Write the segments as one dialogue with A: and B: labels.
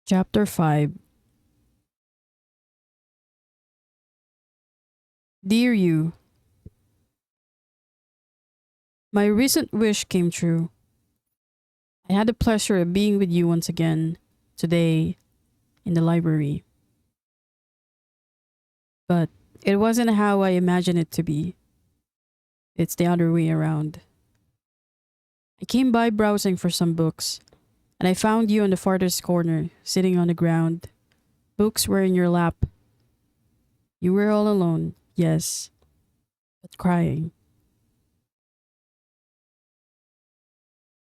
A: Chapter 5. Dear you, my recent wish came true. I had the pleasure of being with you once again today in the library. But it wasn't how I imagined it to be. It's the other way around. I came by browsing for some books, and I found you on the farthest corner, sitting on the ground. Books were in your lap. You were all alone, yes, but crying.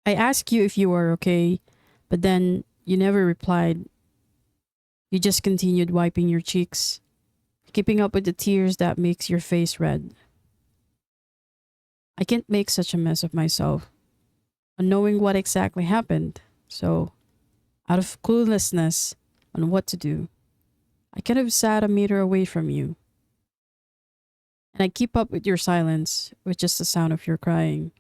A: I asked you if you were okay, but then you never replied. You just continued wiping your cheeks, keeping up with the tears that makes your face red. I can't make such a mess of myself, unknowing what exactly happened. So, out of cluelessness on what to do, I could have sat a meter away from you. And I keep up with your silence with just the sound of your crying.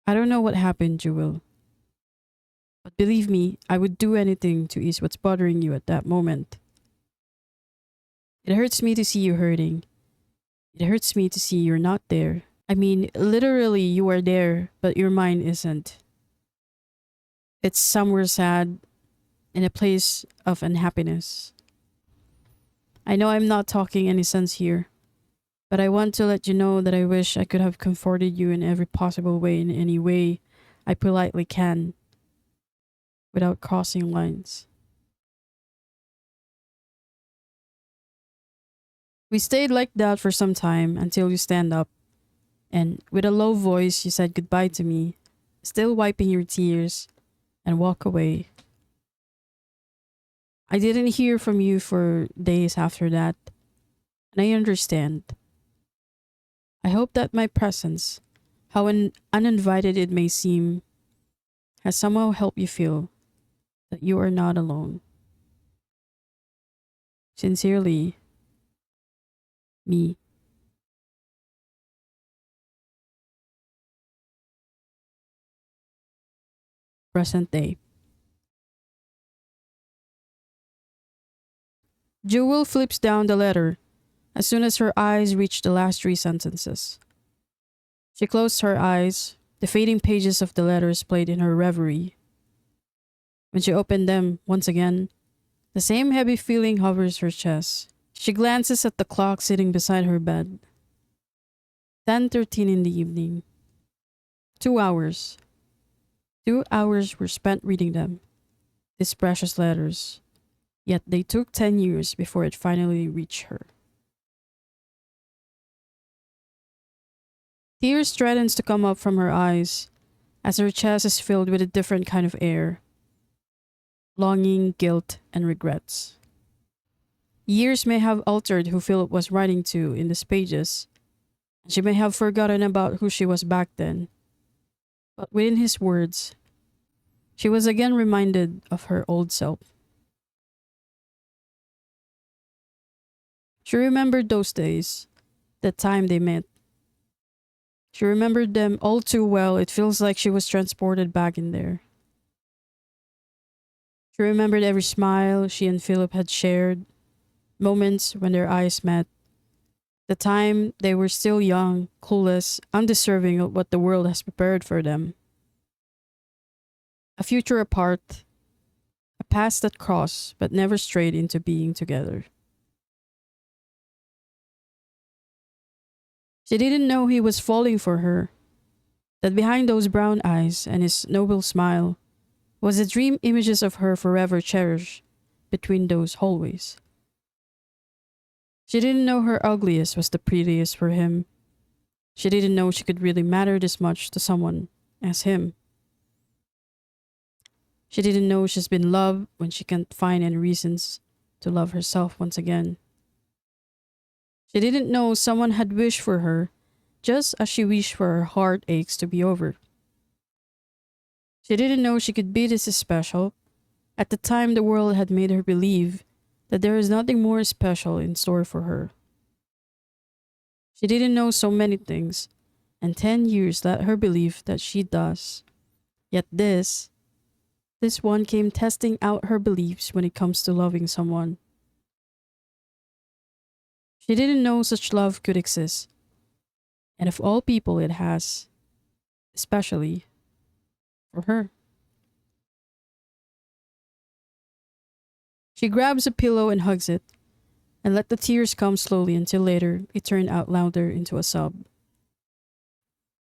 A: I don't know what happened, Jewel. But believe me, I would do anything to ease what's bothering you at that moment. It hurts me to see you hurting. It hurts me to see you're not there. I mean, literally, you are there, but your mind isn't. It's somewhere sad, in a place of unhappiness. I know I'm not talking any sense here, but I want to let you know that I wish I could have comforted you in every possible way, in any way I politely can, without crossing lines. We stayed like that for some time until you stand up, and with a low voice, you said goodbye to me, still wiping your tears, and walk away. I didn't hear from you for days after that, and I understand. I hope that my presence, how uninvited it may seem, has somehow helped you feel that you are not alone. Sincerely, me. Present day. Jewel flips down the letter as soon as her eyes reach the last three sentences. She closed her eyes. The fading pages of the letters played in her reverie. When she opened them once again, the same heavy feeling hovers her chest. She glances at the clock sitting beside her bed. 10:13 in the evening. 2 hours. 2 hours were spent reading them, these precious letters. Yet they took 10 years before it finally reached her. Tears threatens to come up from her eyes as her chest is filled with a different kind of air. Longing, guilt, and regrets. Years may have altered who Philip was writing to in these pages, and she may have forgotten about who she was back then. But within his words, she was again reminded of her old self. She remembered those days, the time they met. She remembered them all too well. It feels like she was transported back in there. She remembered every smile she and Philip had shared, moments when their eyes met, the time they were still young, clueless, undeserving of what the world has prepared for them. A future apart, a past that crossed but never strayed into being together. She didn't know he was falling for her, that behind those brown eyes and his noble smile was the dream images of her forever cherished between those hallways. She didn't know her ugliest was the prettiest for him. She didn't know she could really matter this much to someone as him. She didn't know she's been loved when she can't find any reasons to love herself once again. She didn't know someone had wished for her just as she wished for her heartaches to be over. She didn't know she could be this special. At the time, the world had made her believe that there is nothing more special in store for her. She didn't know so many things, and 10 years let her believe that she does. Yet this, This one came testing out her beliefs when it comes to loving someone. She didn't know such love could exist, and of all people it has, especially for her. She grabs a pillow and hugs it, and let the tears come slowly until later it turned out louder into a sob.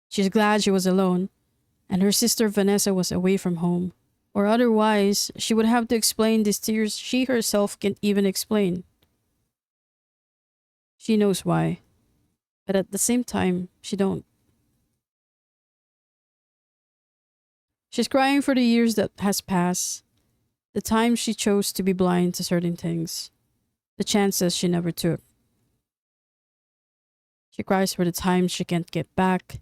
A: She's glad she was alone, and her sister Vanessa was away from home, or otherwise she would have to explain these tears she herself can't even explain. She knows why, but at the same time, she don't. She's crying for the years that has passed, the times she chose to be blind to certain things, the chances she never took. She cries for the times she can't get back,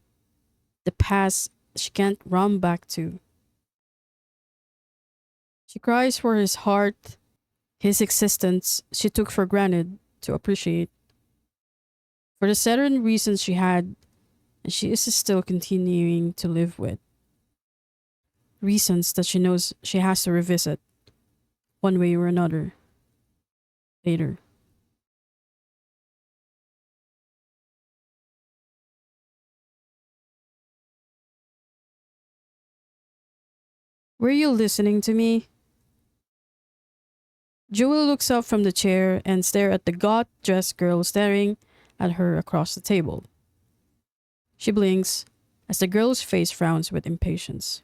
A: the past she can't run back to. She cries for his heart, his existence she took for granted to appreciate, for the certain reasons she had and she is still continuing to live with. Reasons that she knows she has to revisit, one way or another, later. Were you listening to me? Jewel looks up from the chair and stares at the got-dressed girl staring at her across the table. She blinks as the girl's face frowns with impatience.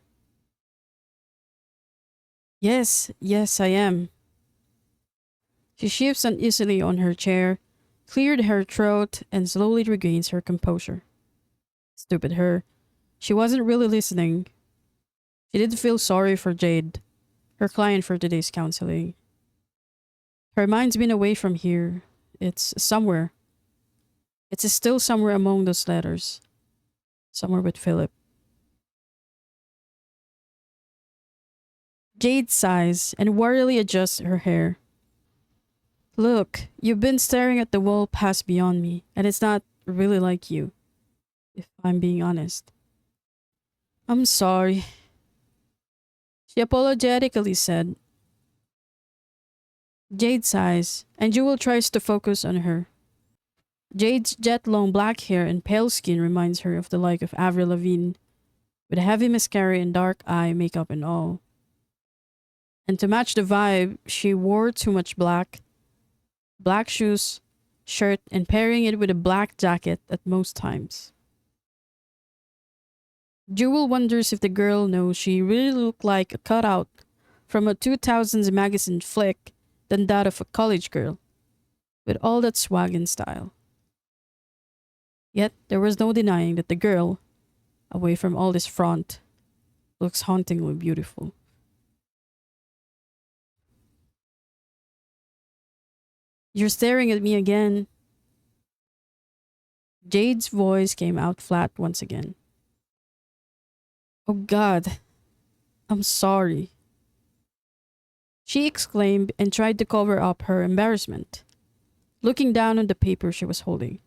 A: Yes, yes, I am. She shifts uneasily on her chair, cleared her throat, and slowly regains her composure. Stupid her. She wasn't really listening. She did feel sorry for Jade, her client for today's counseling. Her mind's been away from here. It's somewhere. It's still somewhere among those letters. Somewhere with Philip. Jade sighs and warily adjusts her hair. Look, you've been staring at the wall past beyond me, and it's not really like you, if I'm being honest. I'm sorry, she apologetically said. Jade sighs, and Jewel tries to focus on her. Jade's jet-long black hair and pale skin reminds her of the like of Avril Lavigne, with heavy mascara and dark eye makeup and all. And to match the vibe, she wore too much black, black shoes, shirt, and pairing it with a black jacket at most times. Jewel wonders if the girl knows she really looked like a cutout from a 2000s magazine flick than that of a college girl, with all that swag and style. Yet there was no denying that the girl, away from all this front, looks hauntingly beautiful. You're staring at me again. Jade's voice came out flat once again. Oh God, I'm sorry, she exclaimed and tried to cover up her embarrassment, looking down on the paper she was holding,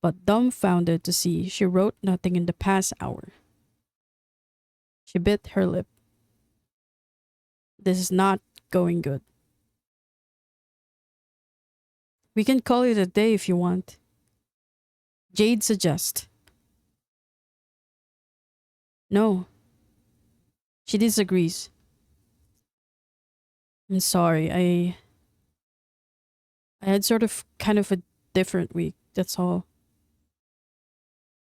A: but dumbfounded to see she wrote nothing in the past hour. She bit her lip. This is not going good. We can call it a day if you want, Jade suggests. No, she disagrees. I'm sorry, I had sort of kind of a different week, that's all.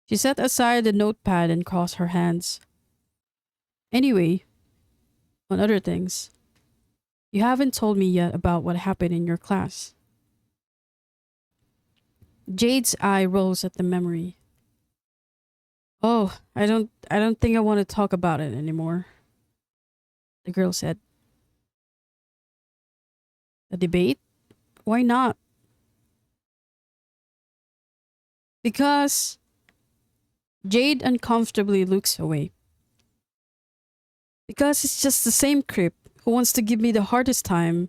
A: She set aside the notepad and crossed her hands. Anyway, on other things, you haven't told me yet about what happened in your class. Jade's eye rolls at the memory. Oh, I don't think I want to talk about it anymore, the girl said. A debate? Why not? Because Jade uncomfortably looks away. Because it's just the same creep who wants to give me the hardest time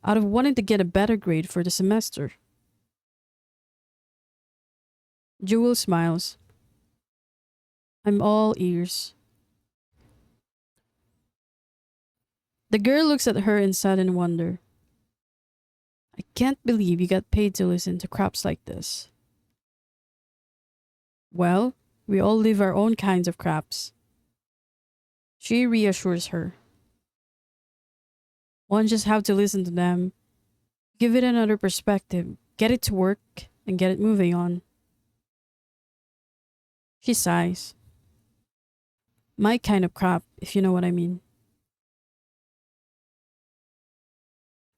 A: out of wanting to get a better grade for the semester. Jewel smiles. I'm all ears. The girl looks at her in sudden wonder. I can't believe you got paid to listen to craps like this. Well, we all live our own kinds of craps. She reassures her. One just have to listen to them, give it another perspective, get it to work, and get it moving on. She sighs. My kind of crap, if you know what I mean.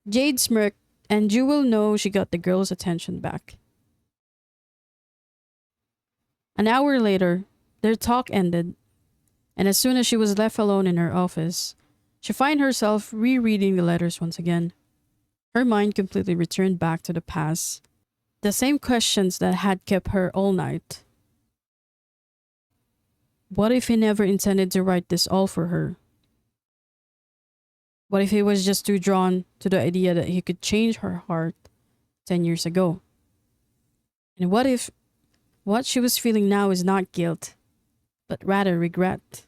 A: Jade smirked, and Jewel knows she got the girl's attention back. An hour later, their talk ended, and as soon as she was left alone in her office, she found herself rereading the letters once again. Her mind completely returned back to the past, the same questions that had kept her all night. What if he never intended to write this all for her? What if he was just too drawn to the idea that he could change her heart 10 years ago? And what if what she was feeling now is not guilt, but rather regret?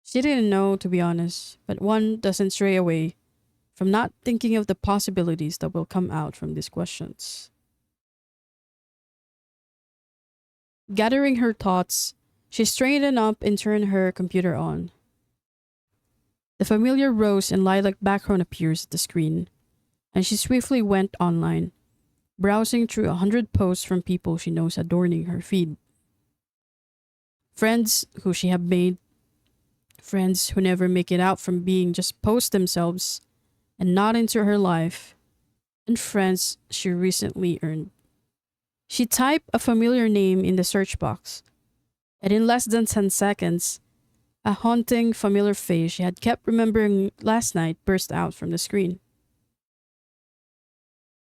A: She didn't know, to be honest, but one doesn't stray away from not thinking of the possibilities that will come out from these questions. Gathering her thoughts, she straightened up and turned her computer on. The familiar rose and lilac background appears at the screen, and she swiftly went online, browsing through 100 posts from people she knows adorning her feed. Friends who she had made, friends who never make it out from being just post themselves and not into her life, and friends she recently earned. She typed a familiar name in the search box, and in less than 10 seconds, a haunting, familiar face she had kept remembering last night burst out from the screen.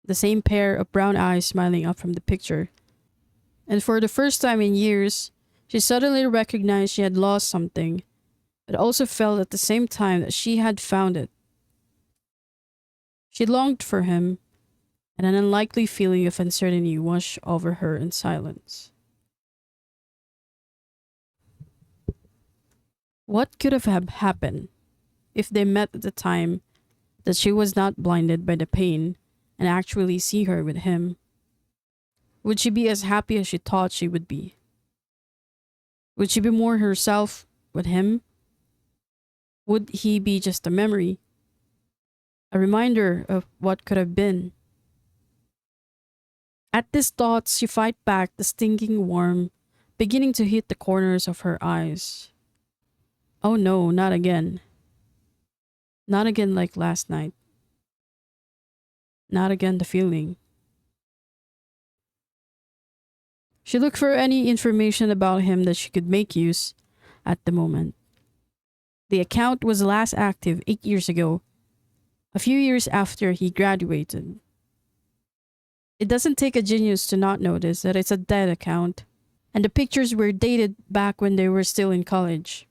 A: The same pair of brown eyes smiling up from the picture. And for the first time in years, she suddenly recognized she had lost something, but also felt at the same time that she had found it. She longed for him, and an unlikely feeling of uncertainty washed over her in silence. What could have happened if they met at the time that she was not blinded by the pain and actually see her with him? Would she be as happy as she thought she would be? Would she be more herself with him? Would he be just a memory? A reminder of what could have been? At these thoughts, she fight back the stinging worm beginning to hit the corners of her eyes. Oh no, not again. Not again like last night. Not again the feeling. She looked for any information about him that she could make use at the moment. The account was last active 8 years ago, a few years after he graduated. It doesn't take a genius to not notice that it's a dead account, and the pictures were dated back when they were still in college.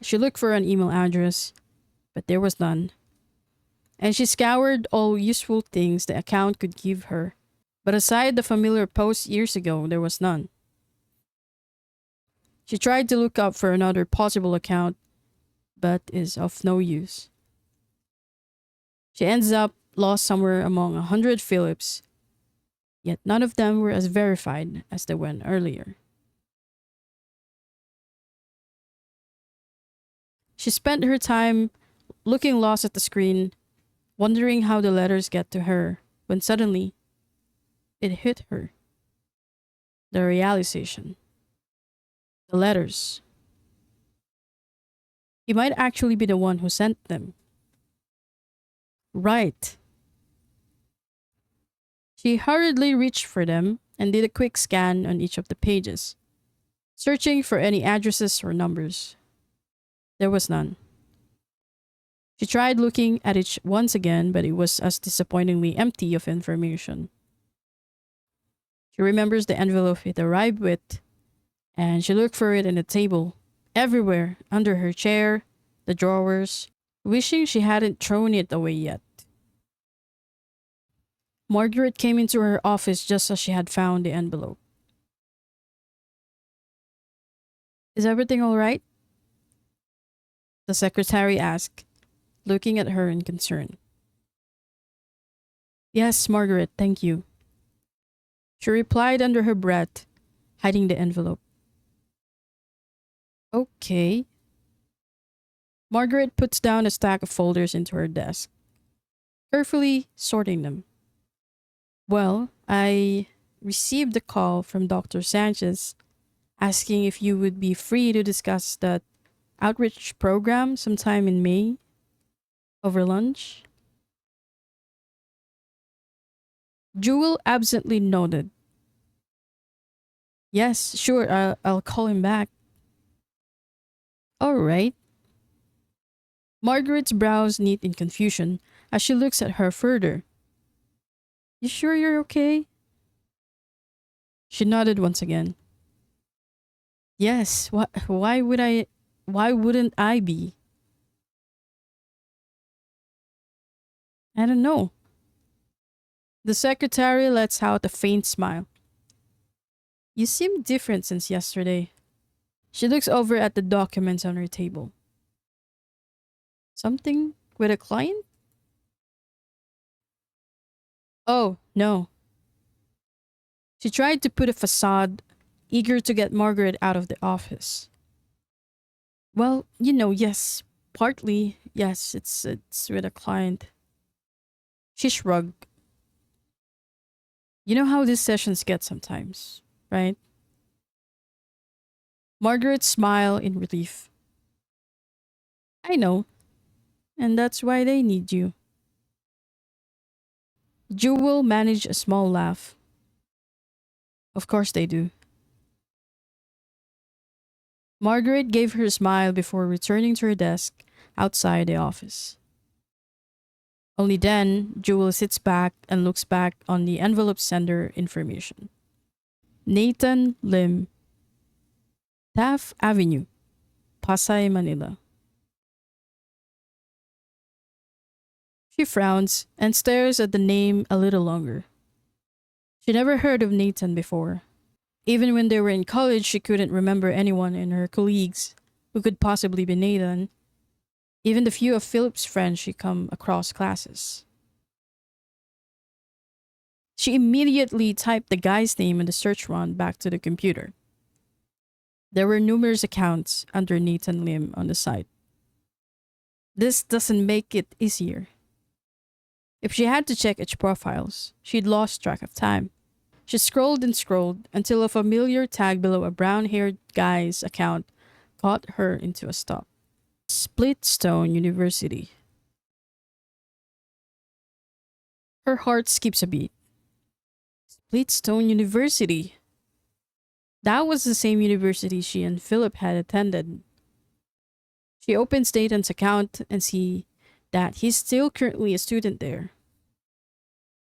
A: She looked for an email address, but there was none. And she scoured all useful things the account could give her, but aside the familiar post years ago, there was none. She tried to look up for another possible account, but is of no use. She ends up lost somewhere among 100 Philips, yet none of them were as verified as the one earlier. She spent her time looking lost at the screen, wondering how the letters get to her, when suddenly it hit her. The realization. The letters. He might actually be the one who sent them. Right. She hurriedly reached for them and did a quick scan on each of the pages, searching for any addresses or numbers. There was none. She tried looking at it once again, but it was as disappointingly empty of information. She remembers the envelope it arrived with, and she looked for it in the table, everywhere, under her chair, the drawers, wishing she hadn't thrown it away yet. Margaret came into her office just as she had found the envelope. Is everything all right? the secretary asked, looking at her in concern. Yes, Margaret, thank you. She replied under her breath, hiding the envelope. Okay. Margaret puts down a stack of folders into her desk, carefully sorting them. Well, I received a call from Dr. Sanchez asking if you would be free to discuss that outreach program sometime in May over lunch. Jewel absently nodded. Yes, sure, I'll call him back. All right. Margaret's brows knit in confusion as she looks at her further. You sure you're okay? She nodded once again. Yes, why wouldn't I be? I don't know. The secretary lets out a faint smile. You seem different since yesterday. She looks over at the documents on her table. Something with a client? Oh, no. She tried to put a facade, eager to get Margaret out of the office. Well, yes, partly, yes, it's with a client. She shrugged. You know how these sessions get sometimes, right? Margaret smiled in relief. I know, and that's why they need you. Jewel managed a small laugh. Of course they do. Margaret gave her a smile before returning to her desk outside the office. Only then, Jewel sits back and looks back on the envelope sender information. Nathan Lim, Taft Avenue, Pasay, Manila. She frowns and stares at the name a little longer. She never heard of Nathan before. Even when they were in college, she couldn't remember anyone in her colleagues who could possibly be Nathan, even the few of Philip's friends she come across classes. She immediately typed the guy's name in the search run back to the computer. There were numerous accounts under Nathan Lim on the site. This doesn't make it easier. If she had to check each profiles, she'd lost track of time. She scrolled and scrolled until a familiar tag below a brown-haired guy's account caught her into a stop. Splitstone University. Her heart skips a beat. Splitstone University. That was the same university she and Philip had attended. She opens Nathan's account and sees that he's still currently a student there.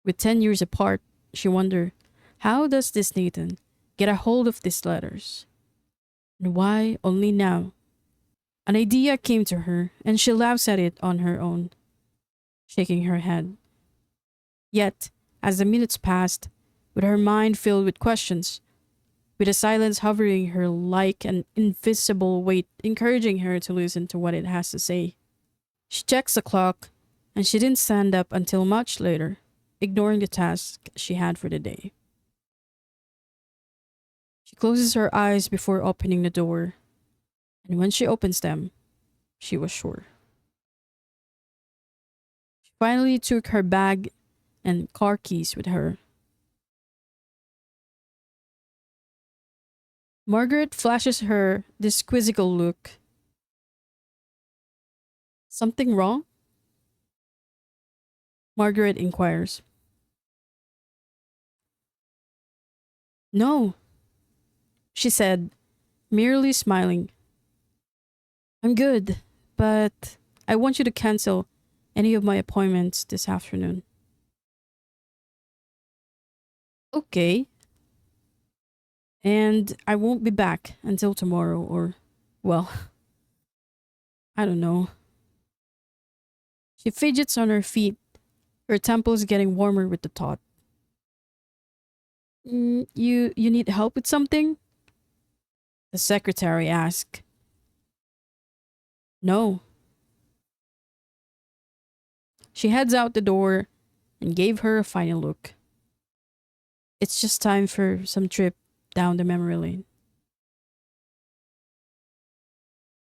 A: With 10 years apart, she wondered, how does this Nathan get a hold of these letters? And why only now? An idea came to her and she laughs at it on her own, shaking her head. Yet, as the minutes passed, with her mind filled with questions, with a silence hovering her like an invisible weight encouraging her to listen to what it has to say. She checks the clock, and she didn't stand up until much later, ignoring the task she had for the day. She closes her eyes before opening the door, and when she opens them, she was sure. She finally took her bag and car keys with her. Margaret flashes her this quizzical look. Something wrong? Margaret inquires. No, she said, merely smiling. I'm good, but I want you to cancel any of my appointments this afternoon. Okay. And I won't be back until tomorrow or, well, I don't know. She fidgets on her feet, her temples getting warmer with the thought. You need help with something? The secretary asked. No, She heads out the door and gave her a final look. It's just time for some trip down the memory lane.